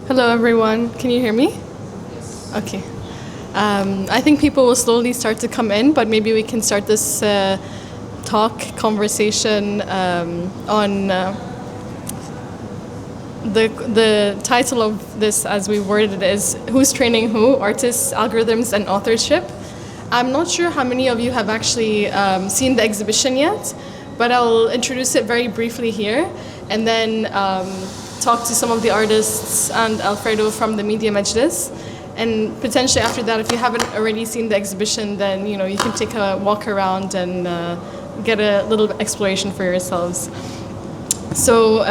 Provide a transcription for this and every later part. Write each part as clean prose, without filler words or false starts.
Hello, everyone. Can you hear me? Okay. I think people will slowly start to come in, but maybe we can start this conversation on the title of this, as we worded it, is Who's Training Who? Artists, Algorithms, and Authorship. I'm not sure how many of you have actually seen the exhibition yet, but I'll introduce it very briefly here, and then talk to some of the artists and Alfredo from the Media Majlis. And potentially after that, if you haven't already seen the exhibition, then you can take a walk around and get a little exploration for yourselves. So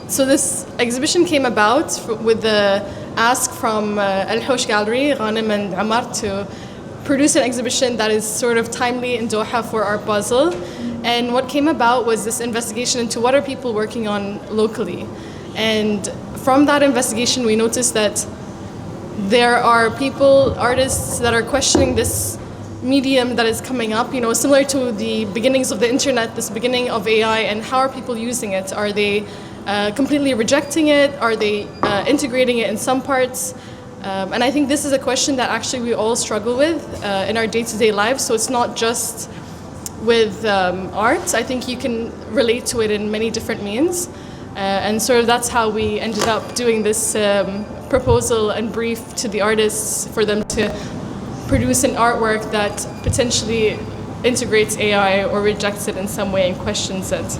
this exhibition came about with the ask from Alhosh Gallery, Ghanem and Amar, to produce an exhibition that is sort of timely in Doha for Art Basel. And what came about was this investigation into what are people working on locally. And from that investigation, we noticed that there are artists that are questioning this medium that is coming up, similar to the beginnings of the internet, this beginning of AI, and how are people using it? Are they completely rejecting it? Are they integrating it in some parts? And I think this is a question that actually we all struggle with in our day-to-day lives. So it's not just with art. I think you can relate to it in many different means. And sort of that's how we ended up doing this proposal and brief to the artists for them to produce an artwork that potentially integrates AI or rejects it in some way and questions it.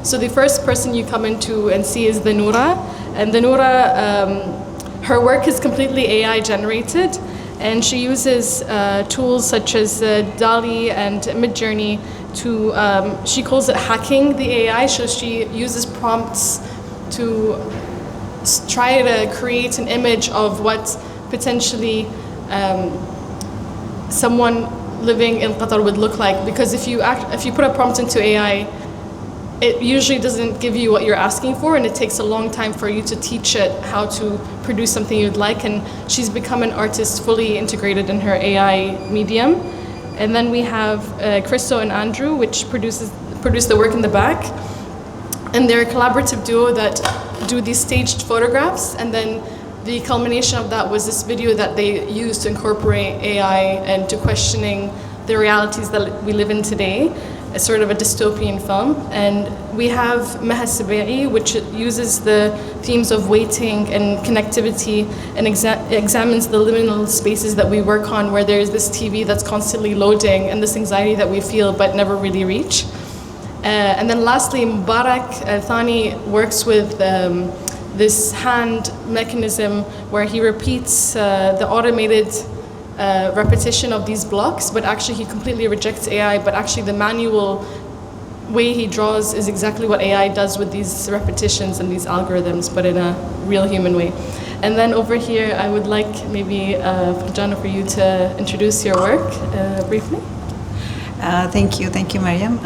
So the first person you come into and see is the Noura. And the Noura, her work is completely AI generated, and she uses tools such as DALL-E and Midjourney to, she calls it hacking the AI. So she uses prompts to try to create an image of what potentially someone living in Qatar would look like. Because if you put a prompt into AI, it usually doesn't give you what you're asking for, and it takes a long time for you to teach it how to produce something you'd like. And she's become an artist fully integrated in her AI medium. And then we have Christo and Andrew, which produce the work in the back. And they're a collaborative duo that do these staged photographs. And then the culmination of that was this video that they used to incorporate AI and to questioning the realities that we live in today. It's sort of a dystopian film. And we have Maha Sabai, which uses the themes of waiting and connectivity and examines the liminal spaces that we work on, where there's this TV that's constantly loading and this anxiety that we feel but never really reach. And then lastly, Mubarak Thani works with this hand mechanism where he repeats the automated repetition of these blocks, but actually he completely rejects AI, but actually the manual way he draws is exactly what AI does with these repetitions and these algorithms, but in a real human way. And then over here, I would like maybe, Farjana, for you to introduce your work briefly. Thank you, Mariam.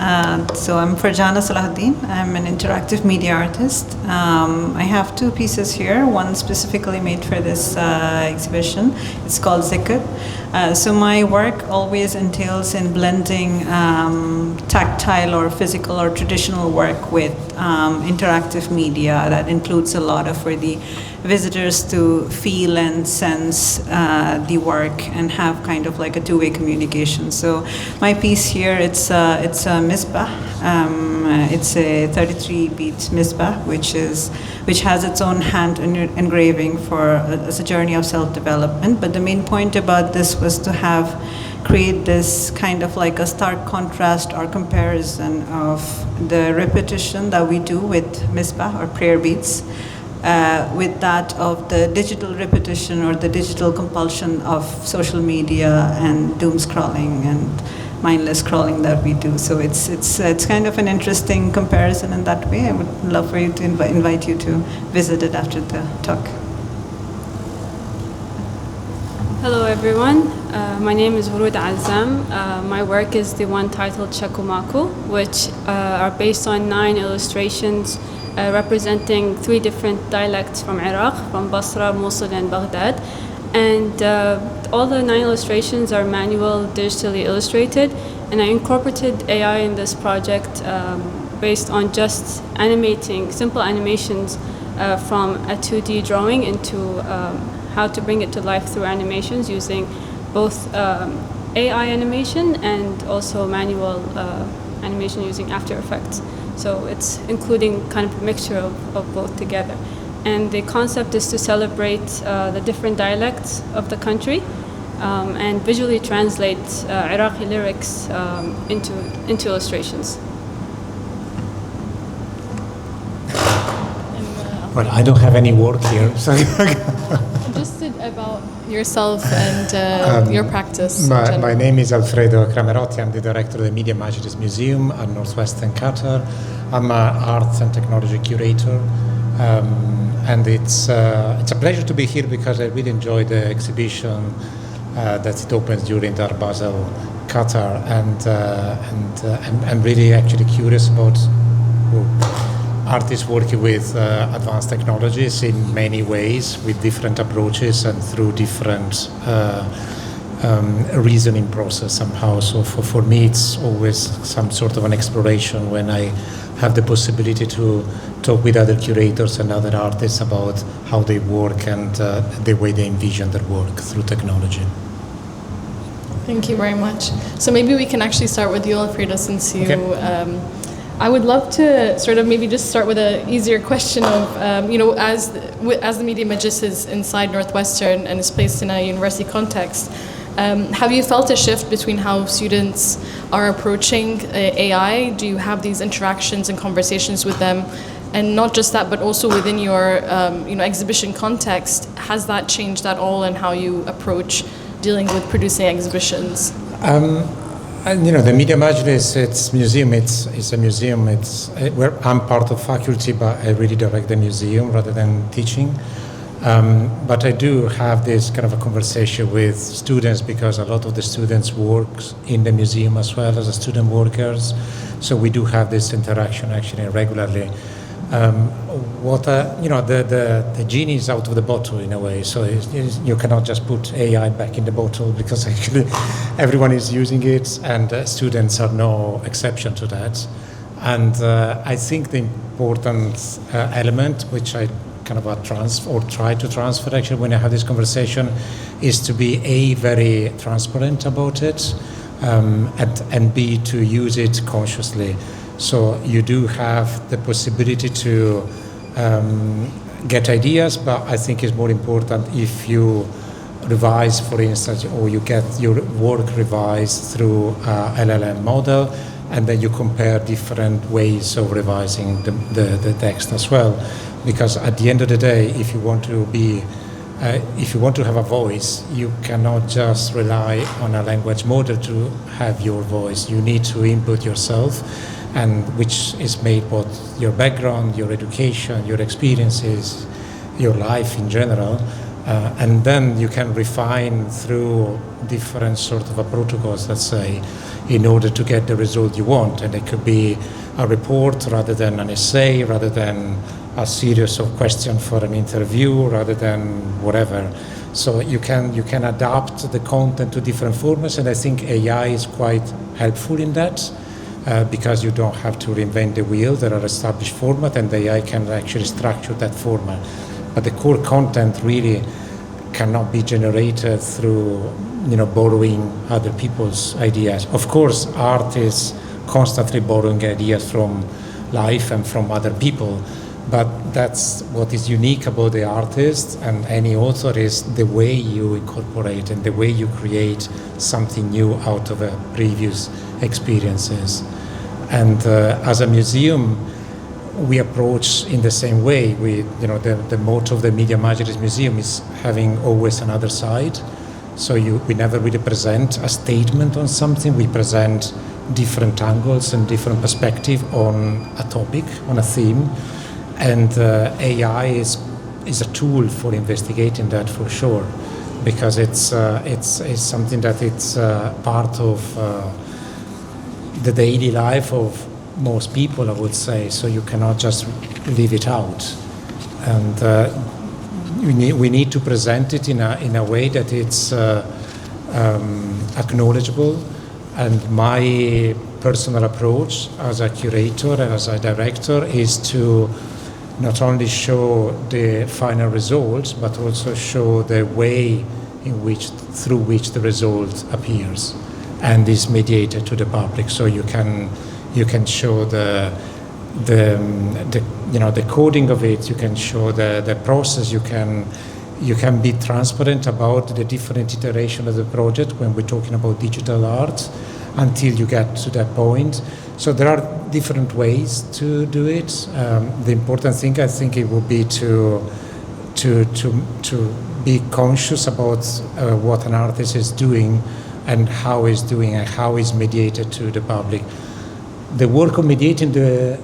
So I'm Farjana Salahuddin. I'm an interactive media artist. I have two pieces here, one specifically made for this exhibition. It's called Zikr. So my work always entails in blending tactile or physical or traditional work with interactive media that includes a lot of for the visitors to feel and sense the work and have kind of like a two-way communication. So my piece here, it's a misbah. It's a 33-beat misbah, which has its own hand engraving as a journey of self-development. But the main point about this was to create this kind of like a stark contrast or comparison of the repetition that we do with misbah or prayer beats with that of the digital repetition or the digital compulsion of social media and doom scrolling and mindless scrolling that we do. So it's kind of an interesting comparison in that way. I would love for you to invite you to visit it after the talk. Hello everyone, my name is Wurud Alzam. My work is the one titled Shakumaku, which are based on 9 illustrations representing 3 different dialects from Iraq, from Basra, Mosul and Baghdad. And all the 9 illustrations are manual, digitally illustrated, and I incorporated AI in this project based on just animating, simple animations from a 2D drawing into how to bring it to life through animations using both AI animation and also manual animation using After Effects. So it's including kind of a mixture of both together. And the concept is to celebrate the different dialects of the country and visually translate Iraqi lyrics into illustrations. Well, I don't have any work here, so Just about yourself and your practice. my name is Alfredo Cramerotti. I'm the director of the Media Majlis Museum at Northwestern Qatar. I'm an arts and technology curator, and it's a pleasure to be here because I really enjoyed the exhibition that it opens during Dar Basel, Qatar, and I'm really actually curious about artists working with advanced technologies in many ways, with different approaches and through different reasoning process somehow. So for me, it's always some sort of an exploration when I have the possibility to talk with other curators and other artists about how they work and the way they envision their work through technology. Thank you very much. So maybe we can actually start with you, Alfredo, since you... Okay. I would love to sort of maybe just start with an easier question of, as the Media Majlis is inside Northwestern and is placed in a university context, have you felt a shift between how students are approaching AI? Do you have these interactions and conversations with them? And not just that, but also within your exhibition context, has that changed at all in how you approach dealing with producing exhibitions? And, the Media Majlis, it's museum. It's a museum. Where I'm part of faculty, but I really direct the museum rather than teaching. But I do have this kind of a conversation with students because a lot of the students work in the museum as well as student workers. So we do have this interaction actually regularly. The genie is out of the bottle in a way, so you cannot just put AI back in the bottle because actually everyone is using it, and students are no exception to that. And I think the important element, which I kind of try to transfer actually when I have this conversation, is to be very transparent about it, and B, to use it consciously. So you do have the possibility to get ideas, but I think it's more important if you revise, for instance, or you get your work revised through LLM model, and then you compare different ways of revising the text as well. Because at the end of the day, if you want to have a voice, you cannot just rely on a language model to have your voice. You need to input yourself, and which is made both your background, your education, your experiences, your life in general, and then you can refine through different sort of protocols, let's say, in order to get the result you want. And it could be a report rather than an essay, rather than a series of questions for an interview, rather than whatever. So you can adapt the content to different formats, and I think AI is quite helpful in that. Because you don't have to reinvent the wheel. There are established formats, and the AI can actually structure that format. But the core content really cannot be generated through, borrowing other people's ideas. Of course, art is constantly borrowing ideas from life and from other people, but that's what is unique about the artist and any author is the way you incorporate and the way you create something new out of previous experiences. And as a museum, we approach in the same way. The motto of the Media Majlis Museum is having always another side. So we never really present a statement on something. We present different angles and different perspective on a topic, on a theme. And AI is a tool for investigating that for sure, because it's something that it's part of the daily life of most people, I would say. So you cannot just leave it out, and we need to present it in a way that it's acknowledgeable. And my personal approach as a curator and as a director is to not only show the final results, but also show the way through which the result appears and is mediated to the public. So you can show the coding of it. You can show the process. You can be transparent about the different iterations of the project when we're talking about digital art until you get to that point. So there are different ways to do it. The important thing, I think, it would be to be conscious about what an artist is doing and how he's doing and how he's mediated to the public. The work of mediating to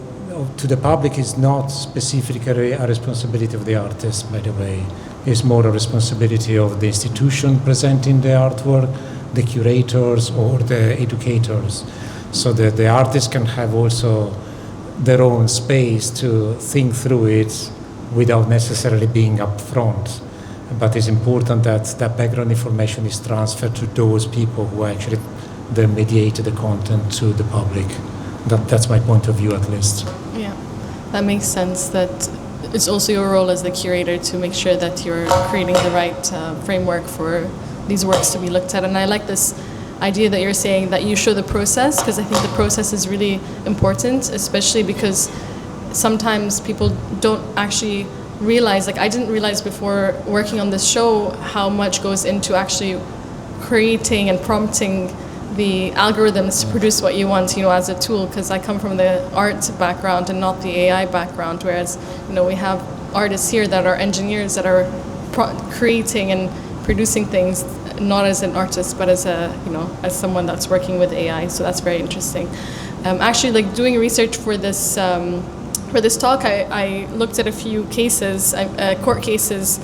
the public is not specifically a responsibility of the artist, by the way. It's more a responsibility of the institution presenting the artwork, the curators, or the educators. So that the artists can have also their own space to think through it without necessarily being upfront. But it's important that that background information is transferred to those people who actually then mediate the content to the public. That's my point of view, at least. Yeah, that makes sense. That it's also your role as the curator to make sure that you're creating the right framework for these works to be looked at. And I like this idea that you're saying that you show the process, because I think the process is really important, especially because sometimes people don't actually realize, like I didn't realize before working on this show how much goes into actually creating and prompting the algorithms to produce what you want, as a tool, because I come from the art background and not the AI background, whereas, we have artists here that are engineers that are creating and producing things, not as an artist, but as as someone that's working with AI. So that's very interesting. Actually, like doing research for this talk, I looked at a few cases, court cases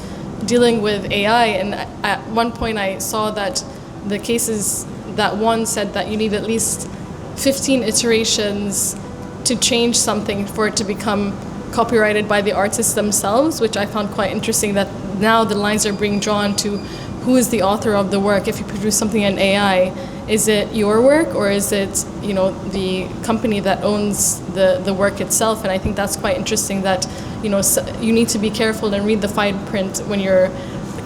dealing with AI, and at one point I saw that the cases that one said that you need at least 15 iterations to change something for it to become copyrighted by the artists themselves, which I found quite interesting, that now the lines are being drawn to who is the author of the work. If you produce something in AI, is it your work or is it the company that owns the work itself? And I think that's quite interesting that you need to be careful and read the fine print when you're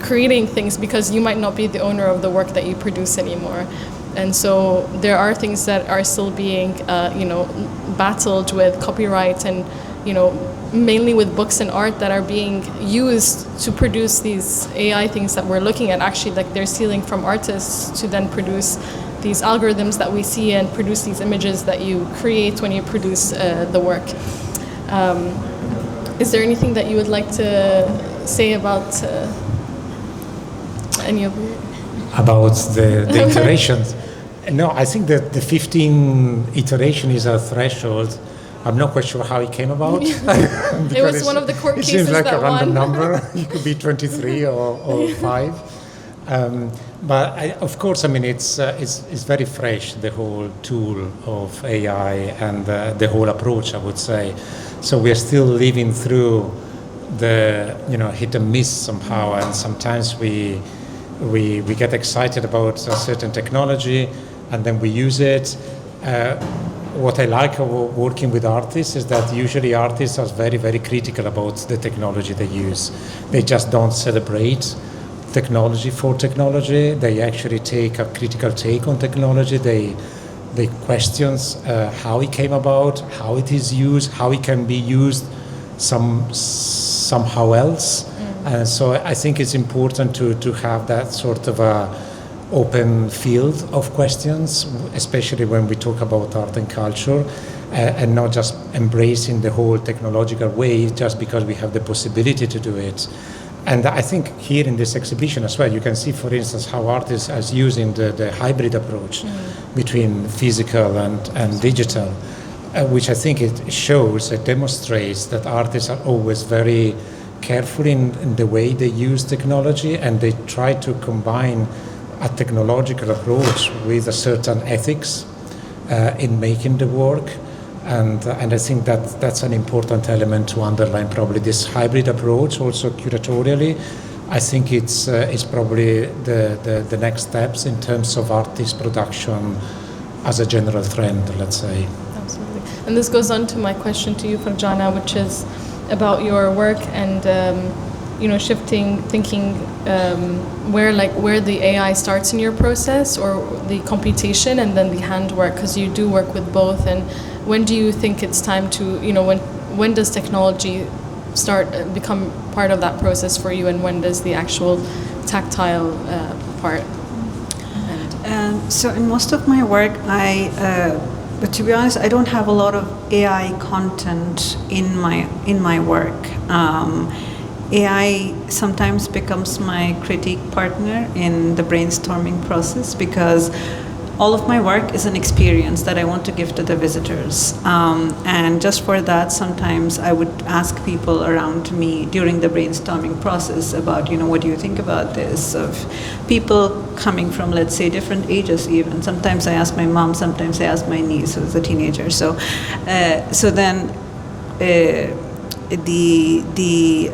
creating things, because you might not be the owner of the work that you produce anymore. And so there are things that are still being battled with copyright, and mainly with books and art that are being used to produce these AI things that we're looking at. Actually, like they're stealing from artists to then produce these algorithms that we see and produce these images that you create when you produce the work. Is there anything that you would like to say about any of it? About the iterations? No, I think that the 15 iteration is a threshold. I'm not quite sure how it came about. It was one of the court cases that won. It seems like a random number. It could be 23 or 5. But of course, it's very fresh, the whole tool of AI and the whole approach, I would say. So we are still living through the hit and miss somehow, and sometimes we get excited about a certain technology and then we use it. What I like about working with artists is that usually artists are very, very critical about the technology they use. They just don't celebrate technology for technology. They actually take a critical take on technology. They question how it came about, how it is used, how it can be used somehow else. And so I think it's important to have that sort of a open field of questions, especially when we talk about art and culture, and not just embracing the whole technological way just because we have the possibility to do it. And I think here in this exhibition as well, you can see, for instance, how artists are using the hybrid approach between physical and digital, which I think it shows, it demonstrates that artists are always very careful in the way they use technology, and they try to combine a technological approach with a certain ethics in making the work. And I think that's an important element to underline, probably this hybrid approach, also curatorially. I think it's probably the next steps in terms of artist production as a general trend, let's say. Absolutely. And this goes on to my question to you, Farjana, which is, about your work and shifting thinking where the AI starts in your process, or the computation and then the handwork, because you do work with both. And when do you think it's time to, when does technology become part of that process for you, and when does the actual tactile part end? So in most of my work, but to be honest, I don't have a lot of AI content in my work. AI sometimes becomes my critique partner in the brainstorming process, because all of my work is an experience that I want to give to the visitors. And just for that, sometimes I would ask people around me during the brainstorming process about, what do you think about this? Of people coming from, let's say, different ages even. Sometimes I ask my mom, sometimes I ask my niece who's a teenager. So then the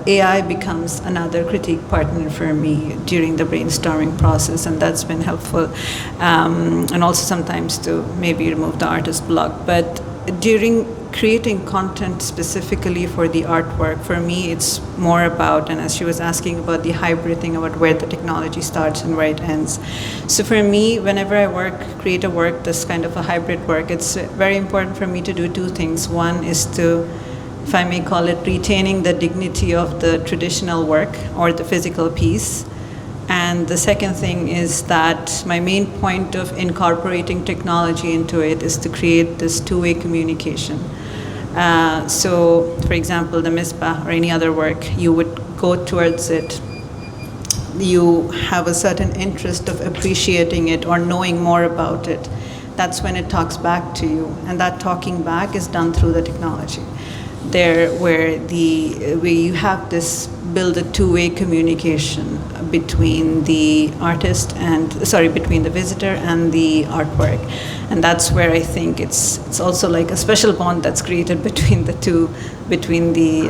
AI becomes another critique partner for me during the brainstorming process, and that's been helpful. And also sometimes to maybe remove the artist block. But during creating content specifically for the artwork, for me it's more about, and as she was asking about the hybrid thing, about where the technology starts and where it ends. So for me, whenever I create a work, this kind of a hybrid work, it's very important for me to do two things. One is to, if I may call it, retaining the dignity of the traditional work or the physical piece. And the second thing is that my main point of incorporating technology into it is to create this two-way communication. So, for example, the Misbah or any other work, you would go towards it. You have a certain interest of appreciating it or knowing more about it. That's when it talks back to you. And that talking back is done through the technology. Where you have this build a two-way communication between the artist between the visitor and the artwork, and that's where I think it's also like a special bond that's created between the two, between the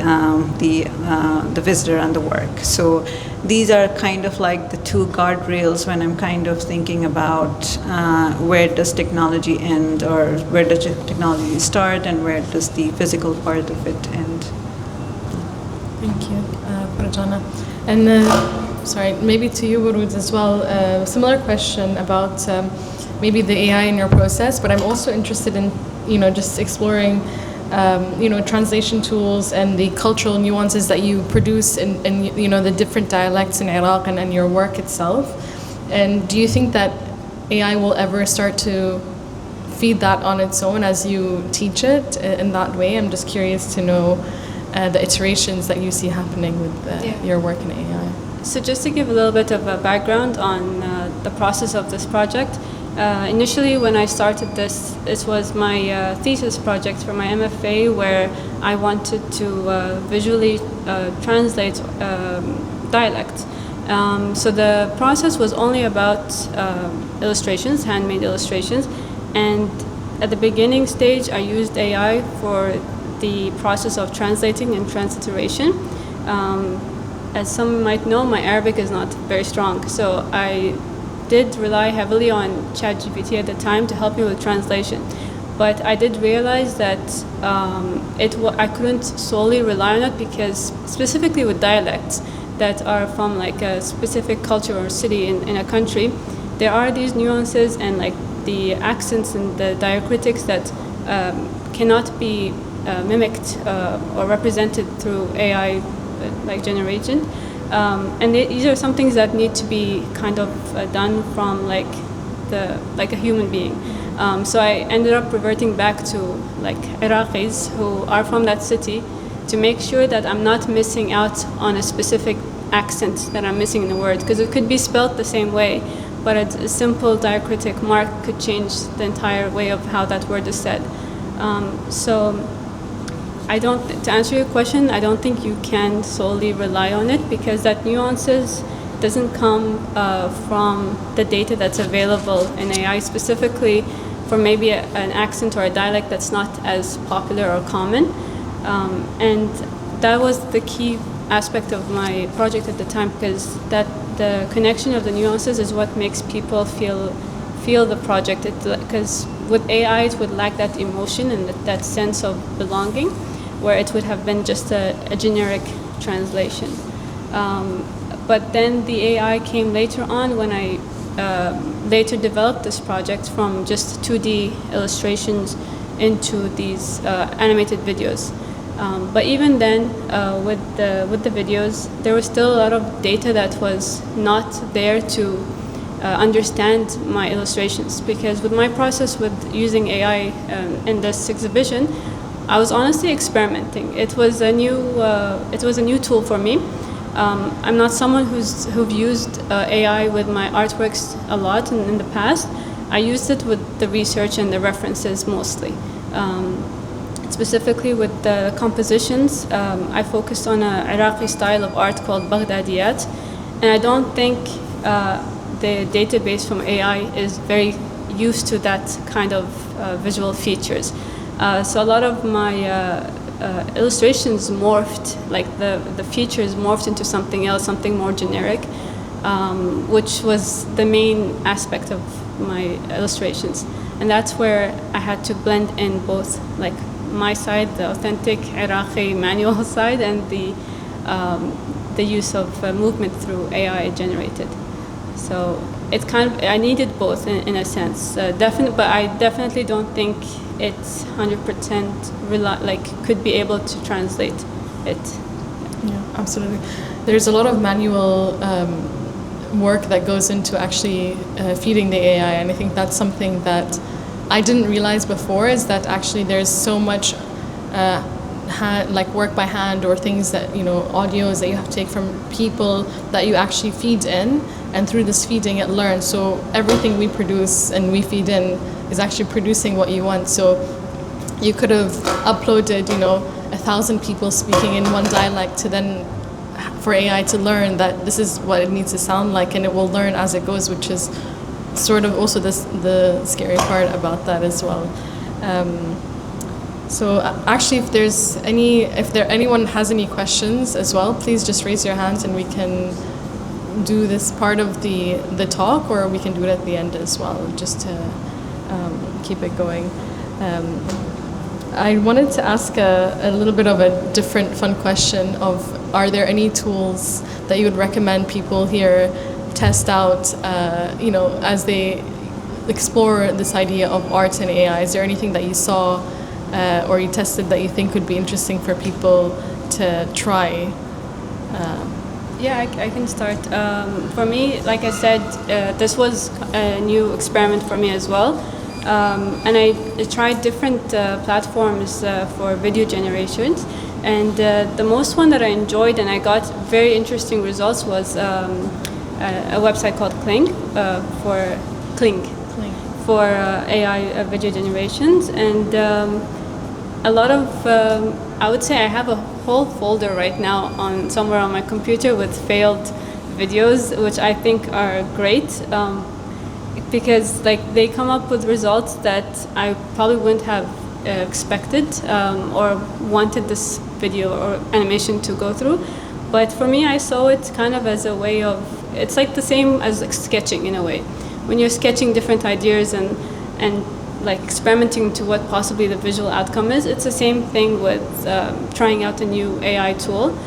visitor and the work. So these are kind of like the two guardrails when I'm kind of thinking about where does technology end, or where does technology start, and where does the physical part of it end. Thank you, Farjana. And maybe to you, Warud, as well, similar question about maybe the AI in your process, but I'm also interested in, just exploring translation tools and the cultural nuances that you produce in the different dialects in Iraq and your work itself. And do you think that AI will ever start to feed that on its own as you teach it in that way? I'm just curious to know the iterations that you see happening with your work in AI. So just to give a little bit of a background on the process of this project, initially when I started this was my thesis project for my MFA, where I wanted to visually translate dialect. So the process was only about illustrations, handmade illustrations, and at the beginning stage I used AI for the process of translating and transliteration. As some might know, my Arabic is not very strong, so I did rely heavily on ChatGPT at the time to help me with translation. But I did realize that I couldn't solely rely on it, because specifically with dialects that are from like a specific culture or city in a country, there are these nuances and like the accents and the diacritics that cannot be mimicked or represented through AI like generation. And these are some things that need to be kind of done from like a human being. So I ended up reverting back to like Iraqis who are from that city to make sure that I'm not missing out on a specific accent that I'm missing in the word, because it could be spelled the same way, but a simple diacritic mark could change the entire way of how that word is said. So to answer your question, I don't think you can solely rely on it, because that nuances doesn't come from the data that's available in AI, specifically for maybe an accent or a dialect that's not as popular or common. And that was the key aspect of my project at the time, because that the connection of the nuances is what makes people feel the project. Because with AI, it would lack that emotion and that sense of belonging. where it would have been just a generic translation. But then the AI came later on when I later developed this project from just 2D illustrations into these animated videos. But even then, with the videos, there was still a lot of data that was not there to understand my illustrations, because with my process with using AI in this exhibition, I was honestly experimenting. It was a new tool for me. I'm not someone who've used AI with my artworks a lot in the past. I used it with the research and the references mostly. Specifically with the compositions, I focused on an Iraqi style of art called Baghdadiyat, and I don't think the database from AI is very used to that kind of visual features. So a lot of my illustrations morphed, like the features morphed into something else, something more generic, which was the main aspect of my illustrations. And that's where I had to blend in both, like my side, the authentic Iraqi manual side, and the use of movement through AI generated. So it I needed both in a sense. But I definitely don't think it's 100% could be able to translate it. Yeah, absolutely. There's a lot of manual work that goes into actually feeding the AI, and I think that's something that I didn't realize before, is that actually there's so much work by hand, or things that, audios that you have to take from people that you actually feed in, and through this feeding it learns. So everything we produce and we feed in is actually producing what you want. So you could have uploaded, 1,000 people speaking in one dialect to then for AI to learn that this is what it needs to sound like, and it will learn as it goes, which is sort of also the scary part about that as well. So actually, if anyone has any questions as well, please just raise your hands and we can do this part of the talk, or we can do it at the end as well, just to keep it going. I wanted to ask a little bit of a different fun question of, are there any tools that you would recommend people here test out, as they explore this idea of art and AI? Is there anything that you saw or you tested that you think would be interesting for people to try? Yeah, I can start. For me, like I said, this was a new experiment for me as well. And I tried different platforms for video generations. And the most one that I enjoyed and I got very interesting results was a website called Kling for AI video generations. And a lot of, I would say I have a whole folder right now somewhere on my computer with failed videos, which I think are great, because they come up with results that I probably wouldn't have expected or wanted this video or animation to go through. But for me, I saw it kind of as a way of, it's like the same as sketching in a way. When you're sketching different ideas and experimenting to what possibly the visual outcome is, it's the same thing with trying out a new AI tool.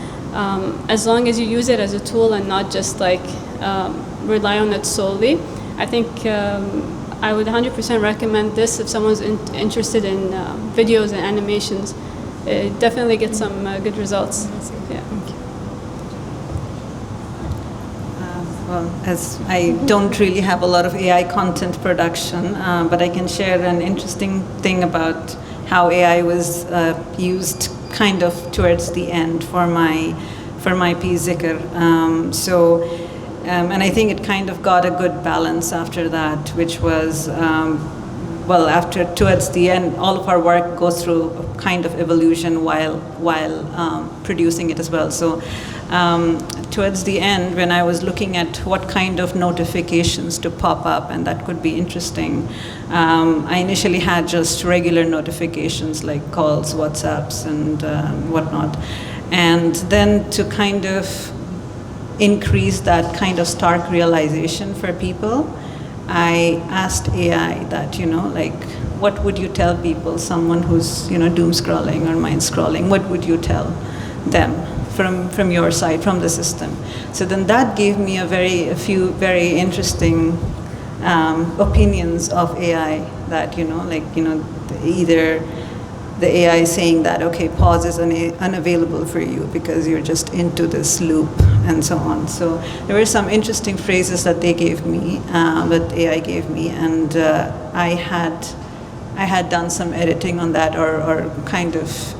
As long as you use it as a tool and not just rely on it solely, I think I would 100% recommend this if someone's interested in videos and animations. Definitely get some good results. Yeah. Well, as I don't really have a lot of AI content production, but I can share an interesting thing about how AI was used kind of towards the end for my piece Zikr. And I think it kind of got a good balance after that, which was, towards the end, all of our work goes through a kind of evolution while producing it as well. So towards the end, when I was looking at what kind of notifications to pop up, and that could be interesting, I initially had just regular notifications like calls, WhatsApps, and whatnot. And then to kind of increase that kind of stark realization for people, I asked AI that, what would you tell people, someone who's, doom scrolling or mind scrolling, what would you tell them from your side, from the system? So then that gave me a few very interesting opinions of AI that, either the AI saying that, okay, pause is unavailable for you because you're just into this loop and so on. So there were some interesting phrases that they gave me, that AI gave me, and I had done some editing on that, or kind of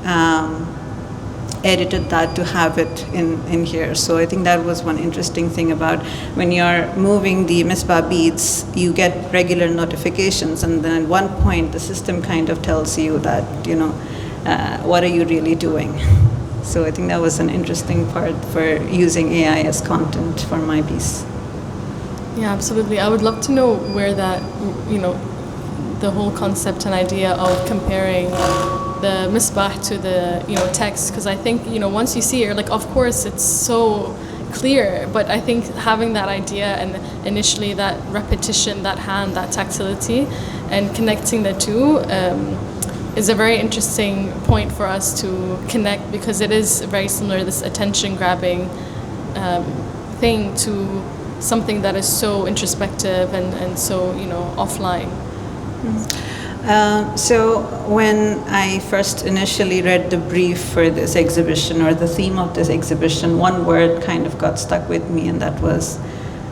edited that to have it in here. So I think that was one interesting thing about when you're moving the misbah beads, you get regular notifications, and then at one point the system kind of tells you that, what are you really doing? So I think that was an interesting part for using AI as content for my piece. Yeah, absolutely. I would love to know where that, the whole concept and idea of comparing the misbah to the text, because I think once you see it, you're like, of course it's so clear, but I think having that idea and initially that repetition, that hand, that tactility, and connecting the two is a very interesting point for us to connect, because it is very similar, this attention grabbing thing, to something that is so introspective and so offline. So when I first initially read the brief for this exhibition, or the theme of this exhibition, one word kind of got stuck with me, and that was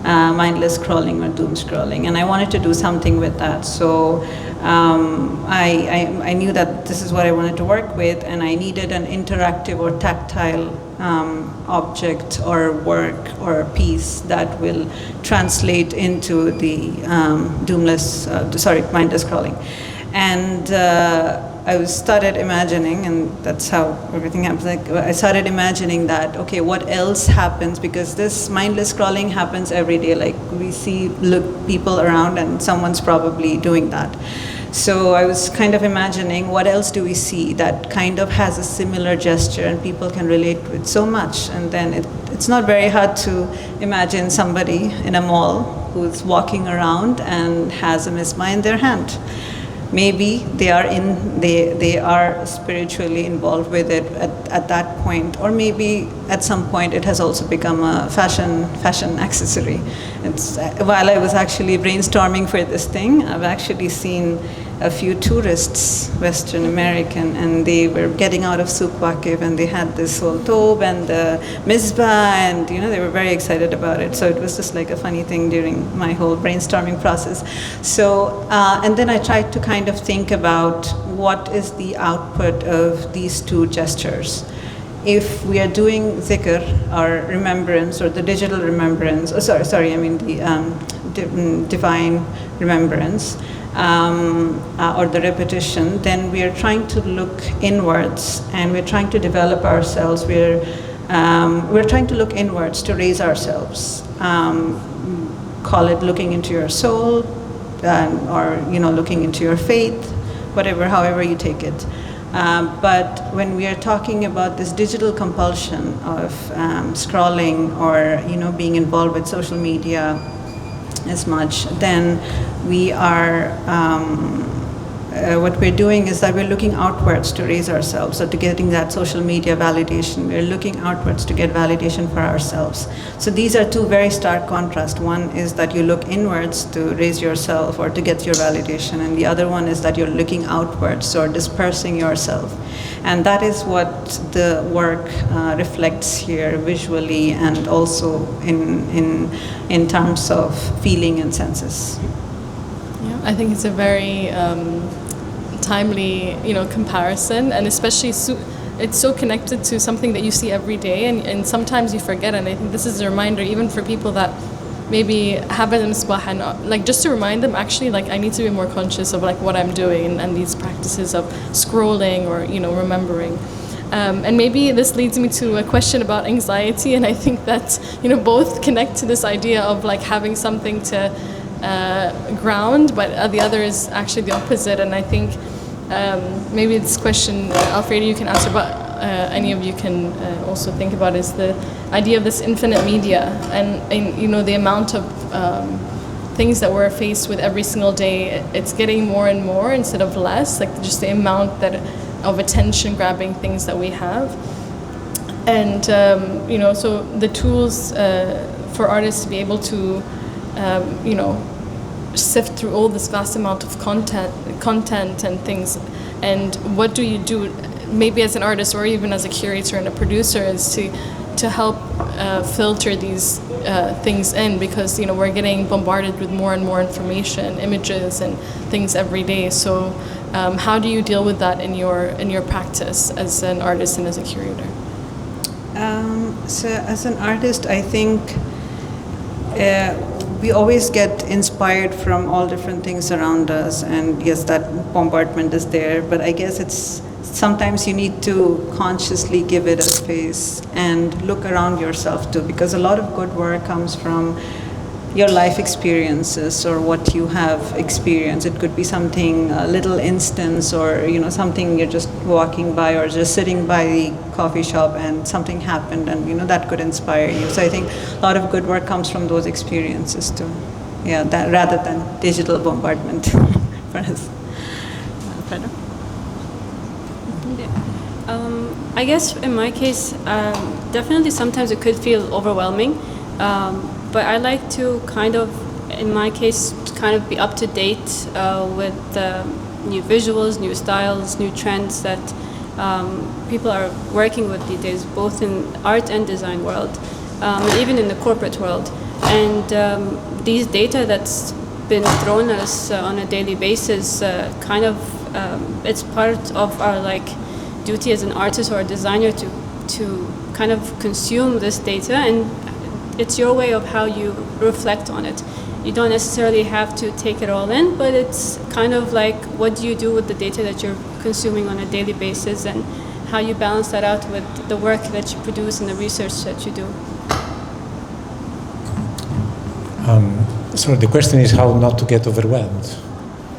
mindless scrolling or doom scrolling. And I wanted to do something with that. So I knew that this is what I wanted to work with, and I needed an interactive or tactile object or work or piece that will translate into the mindless scrolling. And I started imagining, and that's how everything happens. Like, I started imagining that, okay, what else happens? Because this mindless scrolling happens every day. Like, we look people around, and someone's probably doing that. So I was kind of imagining, what else do we see that kind of has a similar gesture and people can relate with so much? And then it's not very hard to imagine somebody in a mall who's walking around and has a misbah in their hand. Maybe they are spiritually involved with it at that point, or maybe at some point it has also become a fashion accessory. While I was actually brainstorming for this thing, I've actually seen a few tourists, Western American, and they were getting out of Souk Waqif, and they had this whole thobe and the misbah, and they were very excited about it. So it was just like a funny thing during my whole brainstorming process. So and then I tried to kind of think about what is the output of these two gestures. If we are doing zikr, or remembrance, or the digital remembrance, the divine remembrance, or the repetition, then we are trying to look inwards, and we're trying to develop ourselves. We're trying to look inwards to raise ourselves. Call it looking into your soul, or looking into your faith, however you take it. But when we are talking about this digital compulsion of scrolling, or being involved with social media as much, then we are what we're doing is that we're looking outwards to raise ourselves, or to getting that social media validation. We're looking outwards to get validation for ourselves. So these are two very stark contrasts. One is that you look inwards to raise yourself or to get your validation, and the other one is that you're looking outwards or dispersing yourself. And that is what the work reflects here visually, and also in terms of feeling and senses. Yeah, I think it's a very timely, comparison, and especially it's so connected to something that you see every day, and sometimes you forget. And I think this is a reminder, even for people that maybe have a misbah, and just to remind them, actually, I need to be more conscious of what I'm doing, and these practices of scrolling or remembering. And maybe this leads me to a question about anxiety, and I think that both connect to this idea of having something to ground, but the other is actually the opposite. And I think maybe this question, Alfredo, you can answer, but any of you can also think about, is the idea of this infinite media, and the amount of things that we're faced with every single day, it's getting more and more instead of less, like just the amount that of attention grabbing things that we have. And so the tools for artists to be able to sift through all this vast amount of content and things, and what do you do maybe as an artist or even as a curator and a producer is to help filter these things in, because we're getting bombarded with more and more information, images and things every day. So how do you deal with that in your practice as an artist and as a curator? So as an artist, I think we always get inspired from all different things around us, and yes, that bombardment is there, but I guess it's sometimes you need to consciously give it a space and look around yourself too, because a lot of good work comes from your life experiences or what you have experienced. It could be something, a little instance, or something you're just walking by or just sitting by the coffee shop and something happened, and that could inspire you. So I think a lot of good work comes from those experiences too. Yeah, that rather than digital bombardment for us. Fredda? I guess in my case, definitely sometimes it could feel overwhelming, but I like to in my case, kind of be up to date with new visuals, new styles, new trends that people are working with these days, both in art and design world, and even in the corporate world. And these data that's been thrown at us on a daily basis, it's part of our duty as an artist or a designer to kind of consume this data, and it's your way of how you reflect on it. You don't necessarily have to take it all in, but it's kind of like, what do you do with the data that you're consuming on a daily basis, and how you balance that out with the work that you produce and the research that you do. So the question is how not to get overwhelmed.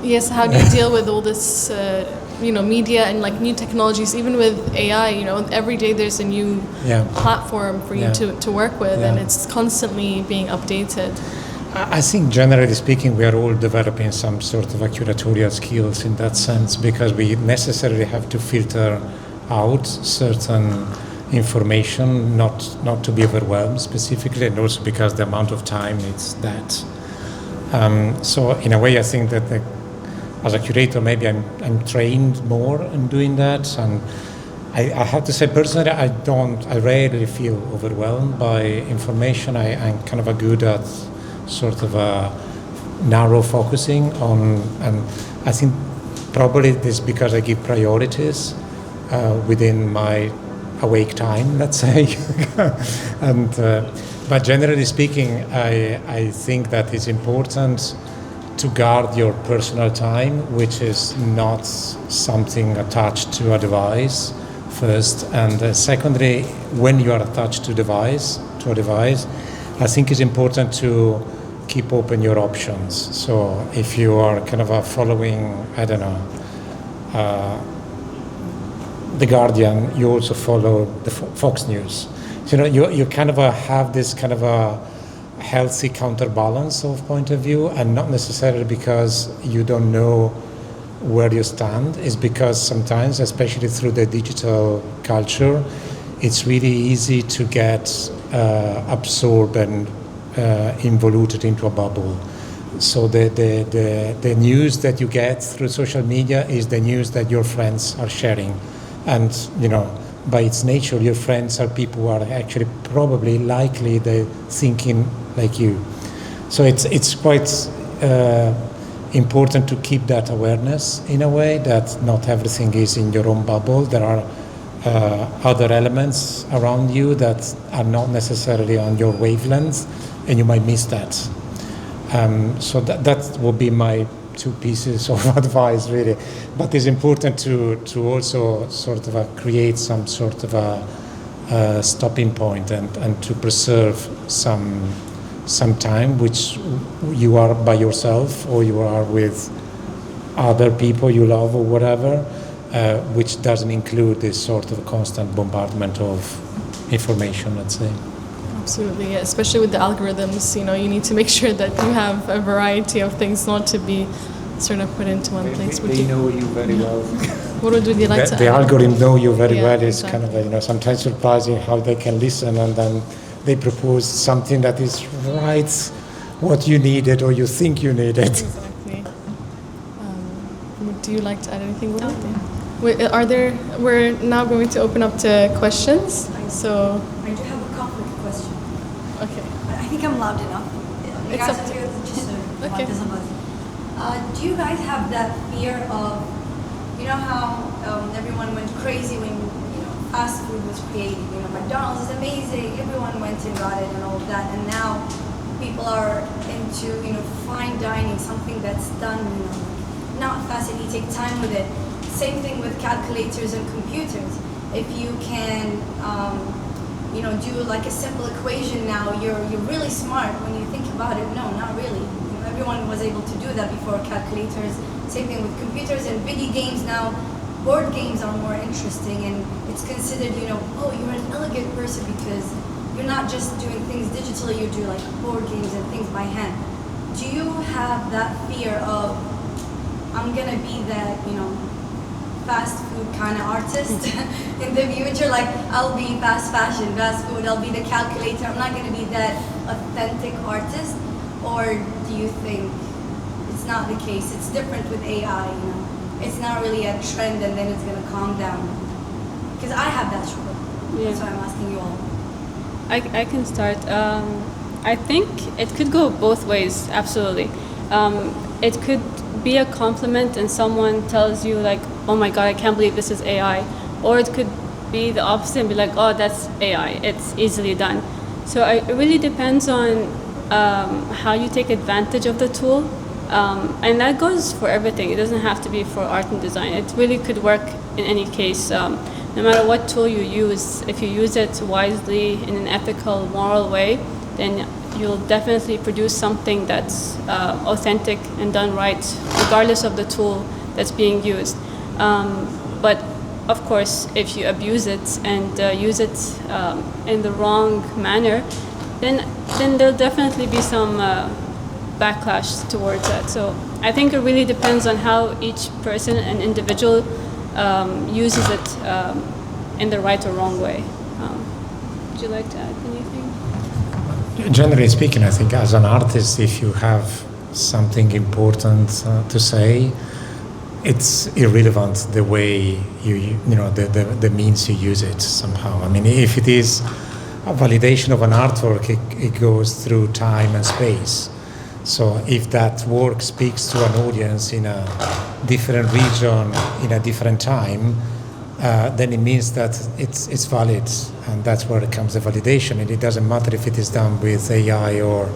Yes, how do you deal with all this media and new technologies, even with AI, every day there's a new platform for you to work with, and it's constantly being updated. I think generally speaking, we are all developing some sort of curatorial skills in that sense, because we necessarily have to filter out certain information, not to be overwhelmed specifically, and also because the amount of time it's that. So in a way, I think that as a curator, maybe I'm trained more in doing that, and I have to say personally, I rarely feel overwhelmed by information. I'm kind of good at sort of narrow focusing on, and I think probably this is because I give priorities within my awake time, let's say, and but generally speaking, I think that it's important to guard your personal time, which is not something attached to a device first, and secondly, when you are attached to a device, I think it's important to keep open your options. So if you are kind of following, The Guardian, you also follow the Fox News. So, you kind of have this kind of a healthy counterbalance of point of view, and not necessarily because you don't know where you stand. It's because sometimes, especially through the digital culture, it's really easy to get absorbed and involuted into a bubble. So the news that you get through social media is the news that your friends are sharing, and by its nature, your friends are people who are actually probably likely they're thinking like you. So it's quite important to keep that awareness in a way, that not everything is in your own bubble. There are other elements around you that are not necessarily on your wavelength, and you might miss that. So that would be my two pieces of advice, really. But it's important to also sort of create some sort of a stopping point, and to preserve some time which you are by yourself, or you are with other people you love, or whatever, which doesn't include this sort of constant bombardment of information, let's say. Absolutely, yeah. Especially with the algorithms, you need to make sure that you have a variety of things, not to be sort of put into one place. They know you very well. What would you like to The add? algorithm know you very Yeah, well. It's exactly. kind of sometimes surprising how they can listen and then they propose something that is right what you needed or you think you needed. Exactly. Do you like to add anything? We're now going to open up to questions. So, I do have a conflict question. okay. I think I'm loud enough. You It's guys up are to- here just so Okay. Do you guys have that fear of, how everyone went crazy when fast food was created? McDonald's is amazing. Everyone went and got it and all of that, and now people are into fine dining, something that's done not fast and you take time with it. Same thing with calculators and computers. If you can, do like a simple equation now, you're really smart when you think about it. No, not really. Everyone was able to do that before calculators. Same thing with computers and video games now. Board games are more interesting, and it's considered, oh, you're an elegant person because you're not just doing things digitally. You do like board games and things by hand. Do you have that fear of, I'm gonna be that, fast food kind of artist in the future? Like, I'll be fast fashion, fast food, I'll be the calculator. I'm not gonna be that authentic artist. Or do you think it's not the case? It's different with AI, It's not really a trend and then it's gonna calm down. Because I have that struggle. Yeah. That's why I'm asking you all. I can start. I think it could go both ways, absolutely. It could be a compliment and someone tells you like, oh my God, I can't believe this is AI. Or it could be the opposite and be like, oh, that's AI, it's easily done. So it really depends on how you take advantage of the tool. And that goes for everything. It doesn't have to be for art and design. It really could work in any case. No matter what tool you use, if you use it wisely in an ethical, moral way, then you'll definitely produce something that's authentic and done right, regardless of the tool that's being used. But of course, if you abuse it and use it in the wrong manner, then there'll definitely be some backlash towards that. So I think it really depends on how each person and individual uses it in the right or wrong way. Would you like to add anything? Generally speaking, I think as an artist, if you have something important to say, it's irrelevant the way the means you use it somehow. I mean, if it is a validation of an artwork, it goes through time and space. So if that work speaks to an audience in a different region, in a different time, then it means that it's valid, and that's where it comes the validation. And it doesn't matter if it is done with AI or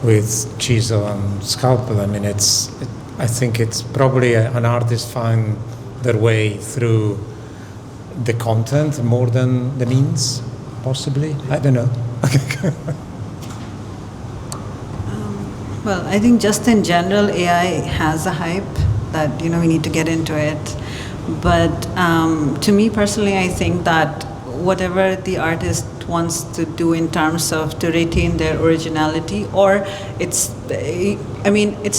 with chisel and scalpel. I mean, I think it's probably an artist find their way through the content more than the means, possibly. I don't know. Well, I think just in general, AI has a hype that, we need to get into it. But to me personally, I think that whatever the artist wants to do in terms of to retain their originality, or it's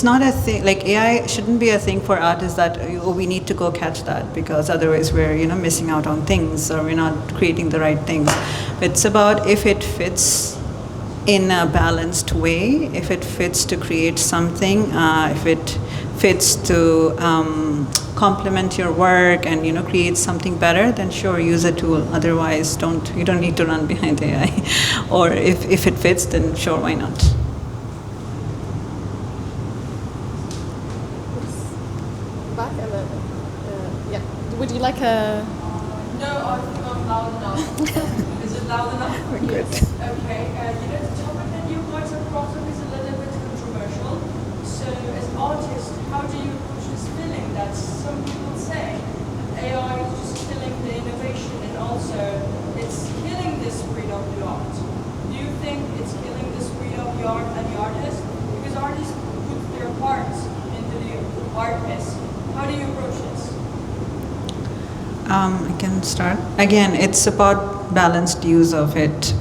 not a thing, like AI shouldn't be a thing for artists that we need to go catch that, because otherwise we're, missing out on things, or we're not creating the right things. It's about if it fits in a balanced way, if it fits to create something, if it fits to complement your work and create something better, then sure, use a tool. Otherwise, you don't need to run behind AI. Or if it fits, then sure, why not? Back and then, yeah. Would you like a? No, I think I'm loud enough. Is it loud enough? We're good. Okay, the topic that you guys have brought up is a little bit controversial. So, as artists, how do you approach this feeling that some people say that AI is just killing the innovation and also it's killing the spirit of the art? Do you think it's killing the spirit of the art and the artist? Because artists put their parts into the artist. How do you approach this? I can start. Again, it's about balanced use of it.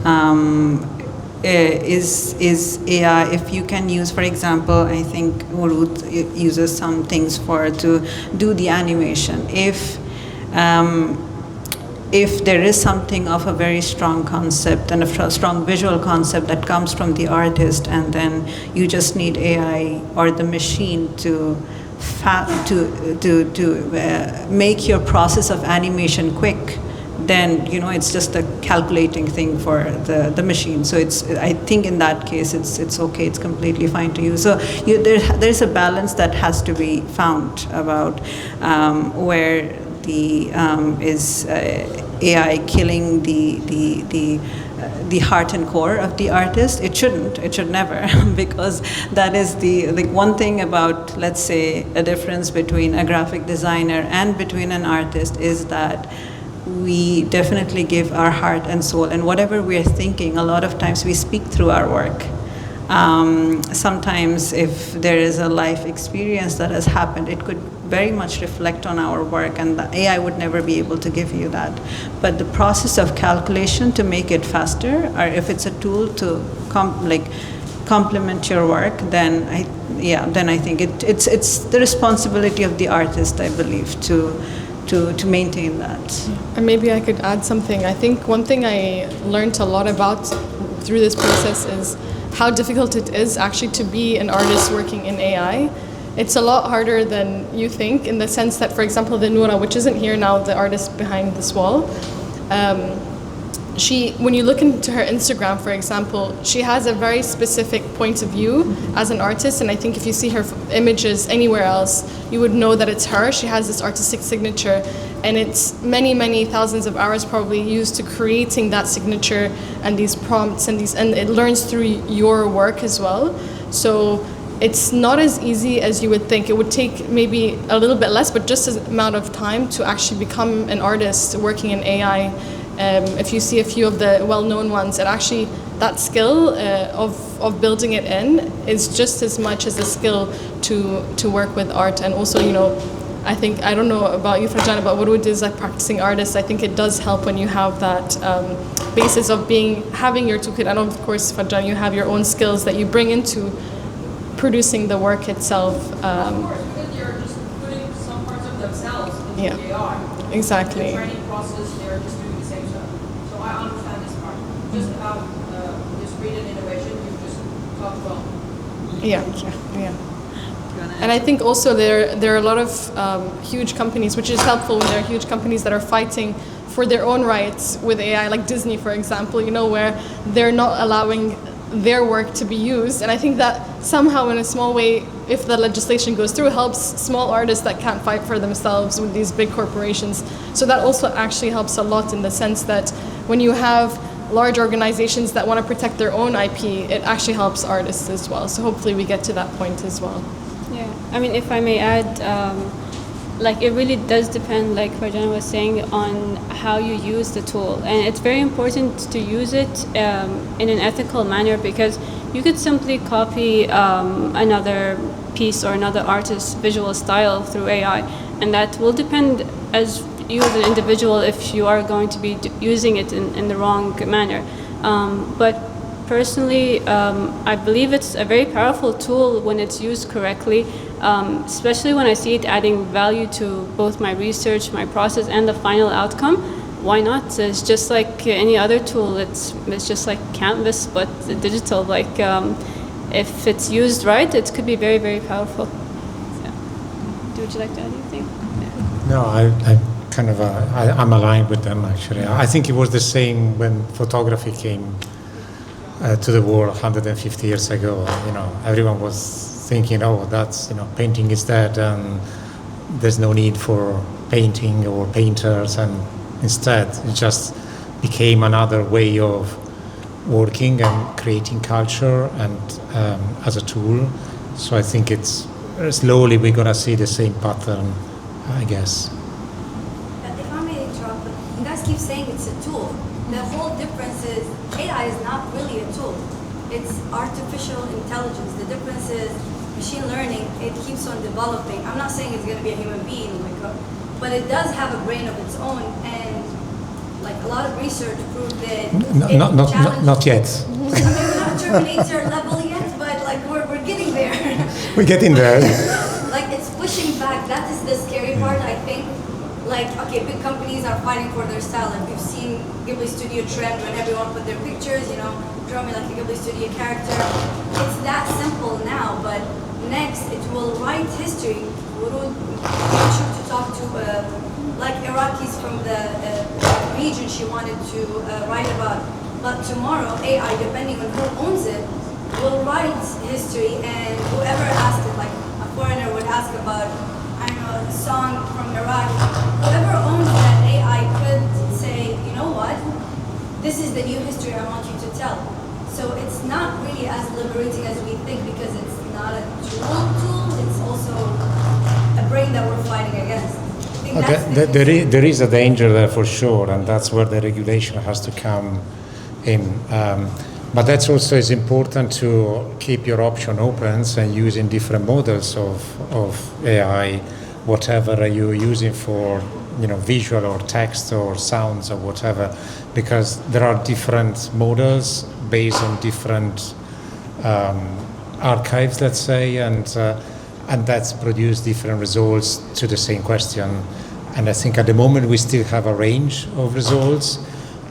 is AI. If you can use, for example, I think Urut uses some things to do the animation. If there is something of a very strong concept and a strong visual concept that comes from the artist, and then you just need AI or the machine to make your process of animation quick, then it's just a calculating thing for the machine. So I think in that case it's okay, it's completely fine to use. So there's a balance that has to be found about where is AI killing the heart and core of the artist. It shouldn't. It should never, because that is the one thing about, let's say, a difference between a graphic designer and between an artist is that we definitely give our heart and soul, and whatever we are thinking, a lot of times we speak through our work. Sometimes if there is a life experience that has happened, it could very much reflect on our work, and the AI would never be able to give you that. But the process of calculation to make it faster, or if it's a tool to complement your work, then I think it's the responsibility of the artist, I believe, to maintain that. And maybe I could add something. I think one thing I learned a lot about through this process is how difficult it is actually to be an artist working in AI. It's a lot harder than you think, in the sense that, for example, the Noura, which isn't here now, the artist behind this wall, when you look into her Instagram, for example, she has a very specific point of view as an artist, and I think if you see her images anywhere else, you would know that it's her. She has this artistic signature, and it's many, many thousands of hours probably used to creating that signature and these prompts and it learns through your work as well. So it's not as easy as you would think. It would take maybe a little bit less, but just as amount of time to actually become an artist working in AI. If you see a few of the well-known ones, that skill of building it in is just as much as the skill to work with art. And also, I don't know about you, Farjana, but Warud is like practicing artist. I think it does help when you have that basis of having your toolkit. And of course, Farjana, you have your own skills that you bring into producing the work itself. Of course, because they're just putting some parts of themselves into the AI. Exactly. The training process, they're just doing the same stuff. So I understand this part. Just about discrete and innovation, you just talked about. Yeah. And I think also there are a lot of huge companies, which is helpful when there are huge companies that are fighting for their own rights with AI, like Disney, for example, where they're not allowing their work to be used. And I think that somehow in a small way, if the legislation goes through, helps small artists that can't fight for themselves with these big corporations. So that also actually helps a lot, in the sense that when you have large organizations that want to protect their own IP, it actually helps artists as well. So hopefully we get to that point as well. Yeah, I mean, if I may add, it really does depend, like Farjana was saying, on how you use the tool. And it's very important to use it in an ethical manner, because you could simply copy another piece or another artist's visual style through AI. And that will depend as you as an individual if you are going to be using it in the wrong manner. But personally, I believe it's a very powerful tool when it's used correctly, especially when I see it adding value to both my research, my process, and the final outcome. Why not? It's just like any other tool. It's just like Canvas, but digital. If it's used right, it could be very, very powerful. Yeah. Would you like to add anything? Yeah. No, I'm aligned with them, actually. I think it was the same when photography came to the world 150 years ago. Everyone was thinking, oh, that's, painting is dead and there's no need for painting or painters, and instead it just became another way of working and creating culture and as a tool. So I think it's slowly we're going to see the same pattern, I guess. If I may interrupt, you guys keep saying it's a tool. The whole difference is AI is not really a tool. It's artificial intelligence. The difference is machine learning. It keeps on developing. I'm not saying it's going to be a human being, but it does have a brain of its own, and a lot of research proved that not yet. Terminator level yet, but like we're getting there. We're getting there. Like it's pushing back. That is the scary part, I think. Like, okay, big companies are fighting for their style. Like we've seen Ghibli Studio trend when everyone put their pictures, you know, draw me like a Ghibli Studio character. It's that simple now, but next it will write history. Wurud to talk to like Iraqis from the region she wanted to write about. But tomorrow, AI, depending on who owns it, will write history, and whoever asked it, like a foreigner would ask about, I don't know, a song from Iraq. Whoever owns that AI could say, you know what, this is the new history I want you to tell. So it's not really as liberating as we think, because it's not a tool, it's also a brain that we're fighting against. I think that's There is a danger there for sure, and that's where the regulation has to come in. But that's also is important to keep your option open and using different models of AI, whatever you're using for, you know, visual or text or sounds or whatever, because there are different models based on different archives, let's say, and that's produced different results to the same question. And I think at the moment we still have a range of results.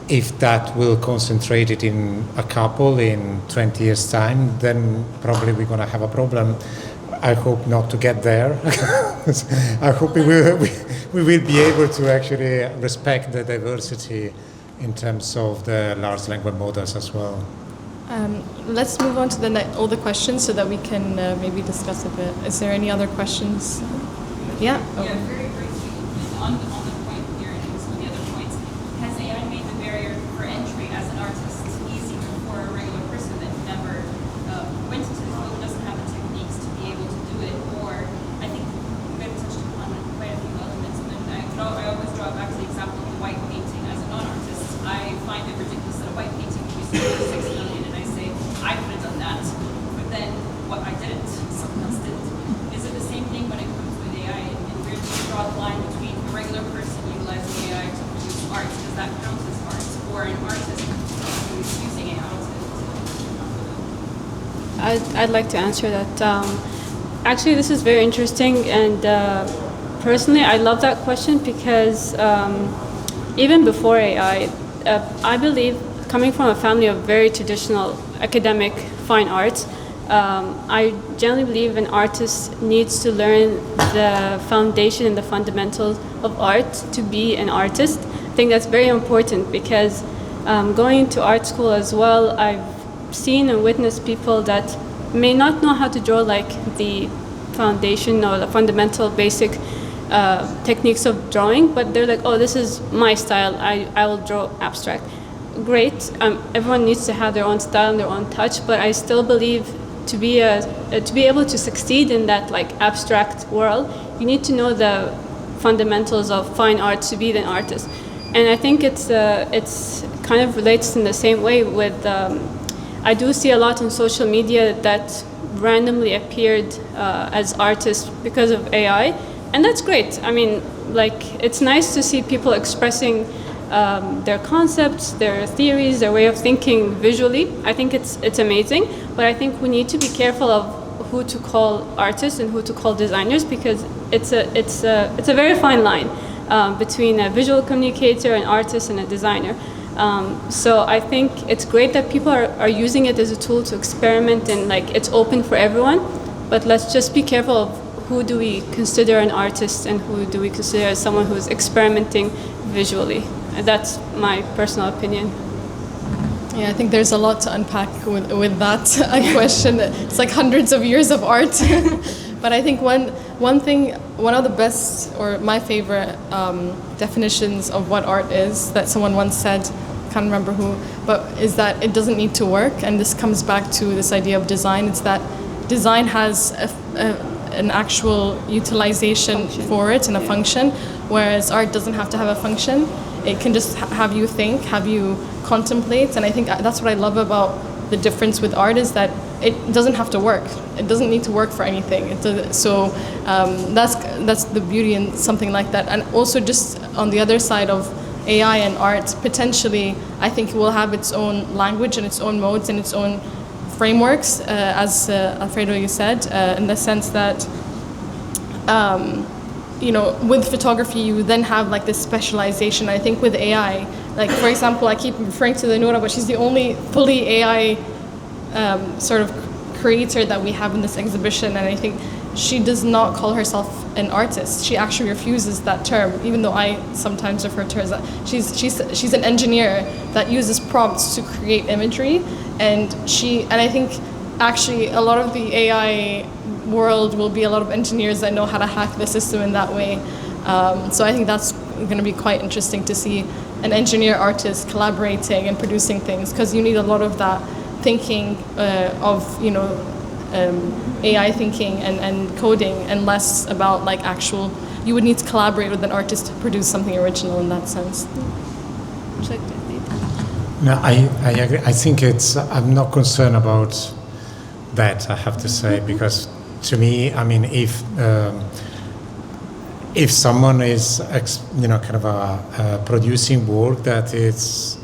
If that will concentrate it in a couple in 20 years' time, then probably we're going to have a problem. I hope not to get there. I hope we will be able to actually respect the diversity in terms of the large language models as well. Let's move on to all the questions so that we can maybe discuss a bit. Is there any other questions? Yeah? Oh. Yeah, very briefly, on the point here and some of the other points, has AI made the barrier for entry as an artist easier for a regular person that never went into the field, doesn't have the techniques to be able to do it? Or I think we maybe touched upon quite a few elements, but I always draw back to the example of the white painting. As a non-artist, I find it ridiculous that a white painting can be sold for 6 million, and I say, I could have done that, but then what I didn't, someone else didn't. Is it the same thing when it comes with AI? And where do you draw the line between a regular person utilizing AI to produce art? Does that count as art? Or an artist who's using AI I'd like to answer that. Actually, this is very interesting, and personally, I love that question because even before AI, I believe, coming from a family of very traditional academic fine arts, I generally believe an artist needs to learn the foundation and the fundamentals of art to be an artist. I think that's very important because going to art school as well, I've seen and witnessed people that may not know how to draw like the foundation or the fundamental basic techniques of drawing, but they're like, oh, this is my style, I will draw abstract. Great, everyone needs to have their own style and their own touch, but I still believe to be able to succeed in that like abstract world, you need to know the fundamentals of fine art to be an artist. And I think it's kind of relates in the same way with, I do see a lot on social media that randomly appeared as artists because of AI, and that's great. I mean, like, it's nice to see people expressing their concepts, their theories, their way of thinking visually. I think it's amazing, but I think we need to be careful of who to call artists and who to call designers, because it's a very fine line between a visual communicator, an artist, and a designer. So I think it's great that people are using it as a tool to experiment, and like it's open for everyone, but let's just be careful of who do we consider an artist and who do we consider as someone who's experimenting visually. And that's my personal opinion. Yeah, I think there's a lot to unpack with that question. It's like hundreds of years of art. But I think one of the best, or my favorite definitions of what art is, that someone once said, can't remember who, but is that it doesn't need to work. And this comes back to this idea of design. It's that design has an actual utilization for it and a function, whereas art doesn't have to have a function. It can just have you think, have you contemplate. And I think that's what I love about the difference with art, is that it doesn't have to work. It doesn't need to work for anything. That's the beauty in something like that. And also, just on the other side of AI and art, potentially, I think it will have its own language and its own modes and its own frameworks, as Alfredo you said, in the sense that with photography you then have like this specialization. I think with AI, like for example, I keep referring to the Noura, but she's the only fully AI sort of creator that we have in this exhibition, and I think she does not call herself an artist. She actually refuses that term, even though I sometimes refer to her as that. She's an engineer that uses prompts to create imagery, and I think actually a lot of the AI world will be a lot of engineers that know how to hack the system in that way. So I think that's going to be quite interesting to see an engineer artist collaborating and producing things, because you need a lot of that thinking of AI thinking and coding, and less about like actual. You would need to collaborate with an artist to produce something original in that sense. No, I agree. I think I'm not concerned about that, I have to say, because to me, I mean, if someone is producing work that it's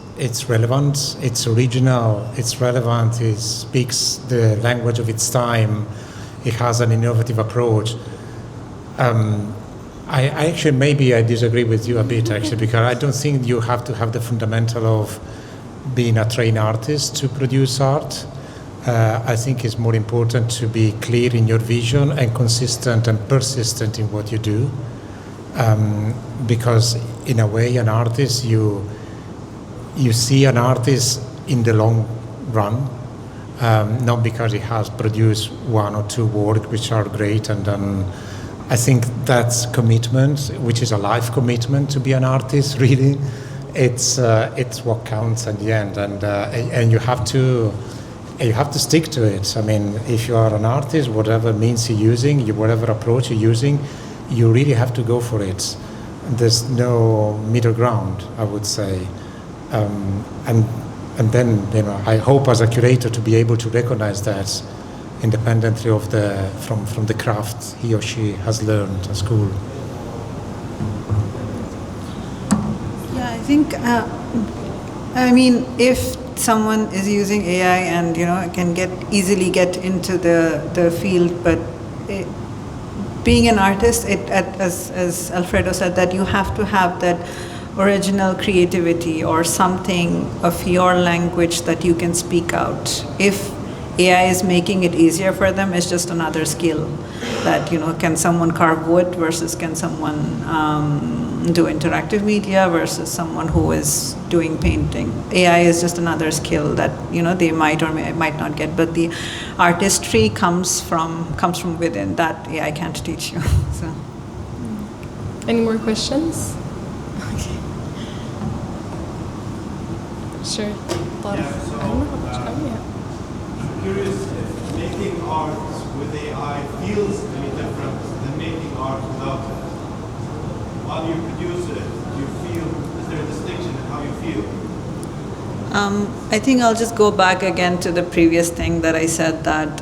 relevant, it's original, it's relevant, it speaks the language of its time, it has an innovative approach. I actually, maybe I disagree with you a bit, actually, because I don't think you have to have the fundamental of being a trained artist to produce art. I think it's more important to be clear in your vision and consistent and persistent in what you do. Because in a way, an artist, you see an artist in the long run, not because he has produced one or two work which are great, and then I think that's commitment, which is a life commitment to be an artist. Really, it's what counts at the end, and you have to stick to it. I mean, if you are an artist, whatever means you're using, whatever approach you're using, you really have to go for it. There's no middle ground, I would say. And then, I hope as a curator to be able to recognize that independently of from the craft he or she has learned at school. Yeah, I think, if someone is using AI and, can easily get into the field, but being an artist, as Alfredo said, that you have to have that original creativity or something of your language that you can speak out. If AI is making it easier for them, it's just another skill that, can someone carve wood versus can someone do interactive media versus someone who is doing painting. AI is just another skill that, they might or might not get, but the artistry comes from within that AI can't teach you. So. Any more questions? Okay. Sure. I don't know how much time we have. I'm curious if making art with AI feels any different than making art without it. While you produce it, do you feel, is there a distinction in how you feel? I think I'll just go back again to the previous thing that I said, that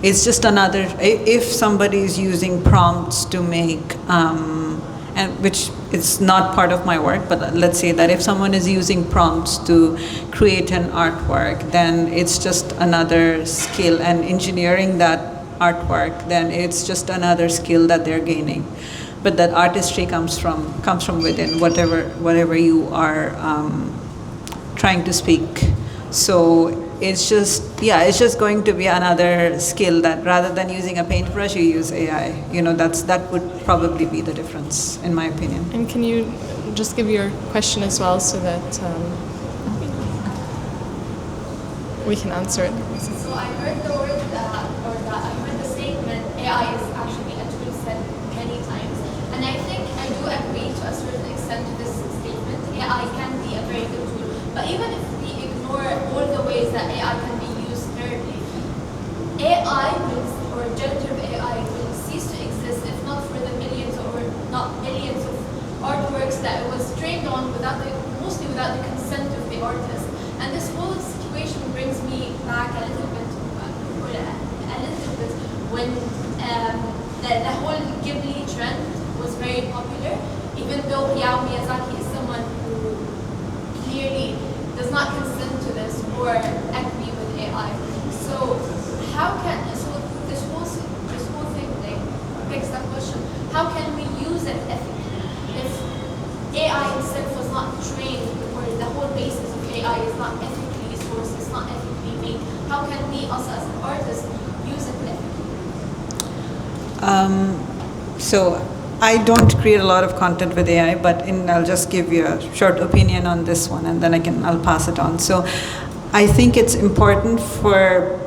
it's just another, if somebody is using prompts to make, and which is not part of my work, but let's say that if someone is using prompts to create an artwork, then it's just another skill, and engineering that artwork, then it's just another skill that they're gaining. But that artistry comes from within, whatever you are trying to speak. So it's just going to be another skill that rather than using a paintbrush, you use AI. That would probably be the difference, in my opinion. And can you just give your question as well, so that we can answer it? So I heard the word, I heard the statement, AI is actually a tool set many times. And I think I do agree to a certain extent to this statement. AI can be a very good tool. But even if we ignore all the ways that AI can be used terribly, or generative AI will cease to exist if not for the millions or not billions of artworks that it was trained on mostly without the consent of the artist. And this whole situation brings me back a little bit when the whole Ghibli trend was very popular, even though Hayao Miyazaki is someone who clearly does not consent to this or agree with AI. AI. So how can this whole thing like begs that question? How can we use it ethically if AI itself was not trained, or the whole basis of AI is not ethically sourced, it's not ethically made? How can we, us as an artist, use it ethically? So I don't create a lot of content with AI, but I'll just give you a short opinion on this one, and then I'll pass it on. So I think it's important for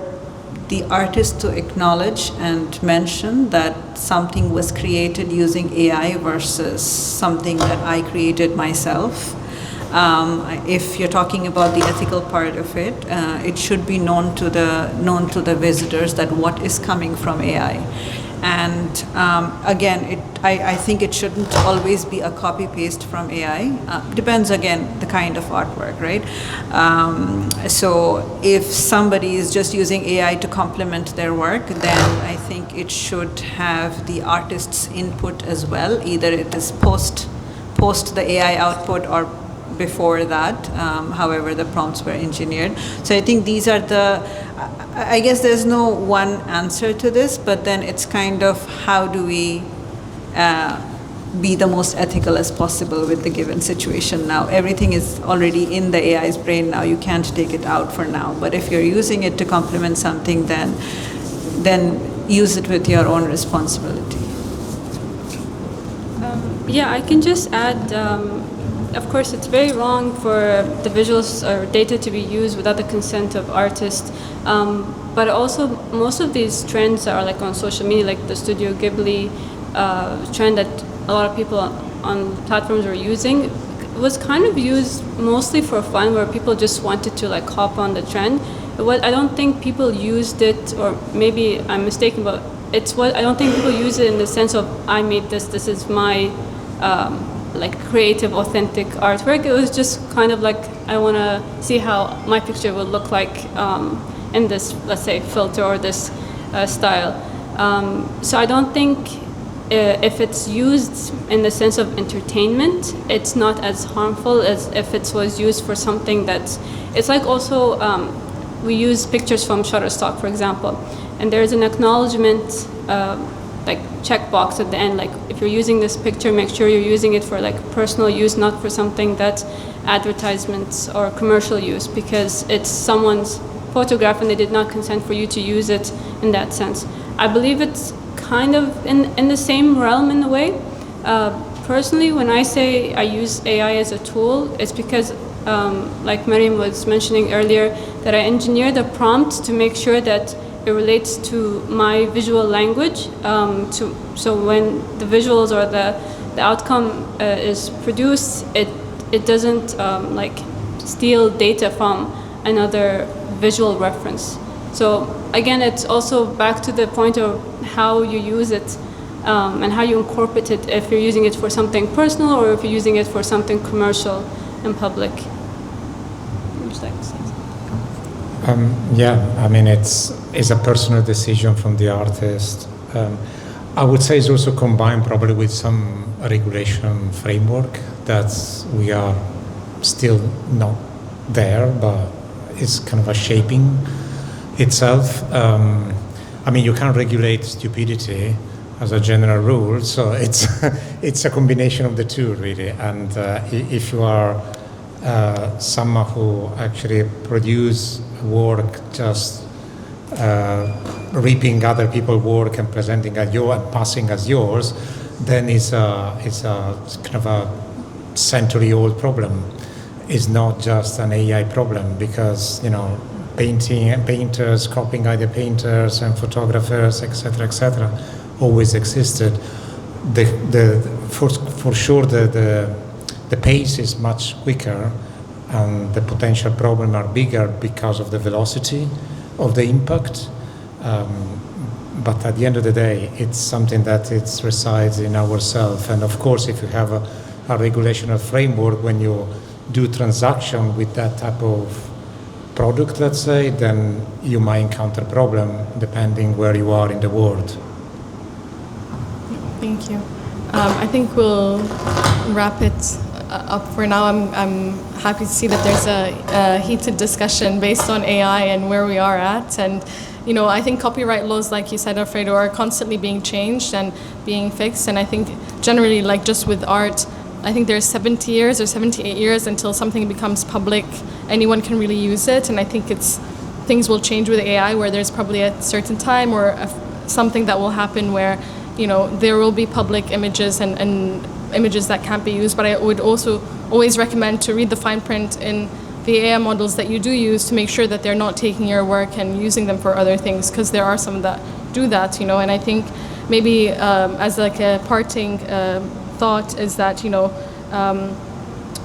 the artist to acknowledge and mention that something was created using AI versus something that I created myself. If you're talking about the ethical part of it, it should be known to the visitors that what is coming from AI. And again, I think it shouldn't always be a copy-paste from AI. Depends, again, the kind of artwork, right? So if somebody is just using AI to complement their work, then I think it should have the artist's input as well. Either it is post the AI output or before that, however the prompts were engineered. So I think these are I guess there's no one answer to this, but then it's kind of how do we be the most ethical as possible with the given situation now. Everything is already in the AI's brain now, you can't take it out for now. But if you're using it to complement something, then use it with your own responsibility. Yeah, I can just add, of course, it's very wrong for the visuals or data to be used without the consent of artists. But also, most of these trends are like on social media, like the Studio Ghibli trend that a lot of people on platforms were using, was kind of used mostly for fun, where people just wanted to like hop on the trend. I don't think people used it, or maybe I'm mistaken, but I don't think people use it in the sense of I made this is my like creative, authentic artwork. It was just kind of like I want to see how my picture would look like in this, let's say, filter or this style. So I don't think if it's used in the sense of entertainment, it's not as harmful as if it was used for something that's. It's like also we use pictures from Shutterstock, for example, and there's an acknowledgement like checkbox at the end, like if you're using this picture, make sure you're using it for like personal use, not for something that's advertisements or commercial use, because it's someone's photograph and they did not consent for you to use it in that sense. I believe it's kind of in the same realm in a way. Personally, when I say I use AI as a tool, it's because like Mariam was mentioning earlier, that I engineer the prompt to make sure that it relates to my visual language. So when the visuals or the outcome is produced, it doesn't like steal data from another visual reference. So again, it's also back to the point of how you use it and how you incorporate it, if you're using it for something personal or if you're using it for something commercial and public. Would you like to say something? Yeah, I mean, it's a personal decision from the artist. I would say it's also combined probably with some regulation framework that we are still not there, but it's kind of a shaping itself. I mean, you can't regulate stupidity as a general rule, so it's a combination of the two, really. And if you are someone who actually produce work just reaping other people's work and presenting as yours and passing as yours, then it's a kind of a century-old problem. It's not just an AI problem, because painters copying other painters and photographers, etc., always existed. For sure, the pace is much quicker, and the potential problems are bigger because of the velocity of the impact. But at the end of the day, it's something that it resides in ourselves. And of course, if you have a regulational framework, when you do transaction with that type of product, let's say, then you might encounter problem depending where you are in the world. Thank you. I think we'll wrap it up for now. I'm happy to see that there's a heated discussion based on AI and where we are at. And I think copyright laws, like you said, Alfredo, are constantly being changed and being fixed. And I think generally, like just with art, I think there's 70 years or 78 years until something becomes public. Anyone can really use it. And I think things will change with AI, where there's probably a certain time or something that will happen where, there will be public images and images that can't be used. But I would also always recommend to read the fine print in the AI models that you do use to make sure that they're not taking your work and using them for other things, because there are some that do that, and I think maybe as like a parting thought is that,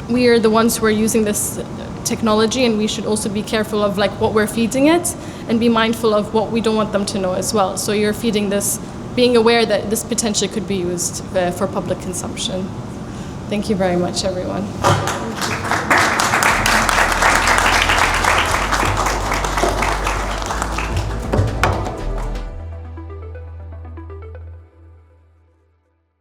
we are the ones who are using this technology, and we should also be careful of like what we're feeding it and be mindful of what we don't want them to know as well. So you're feeding this, being aware that this potentially could be used for public consumption. Thank you very much, everyone.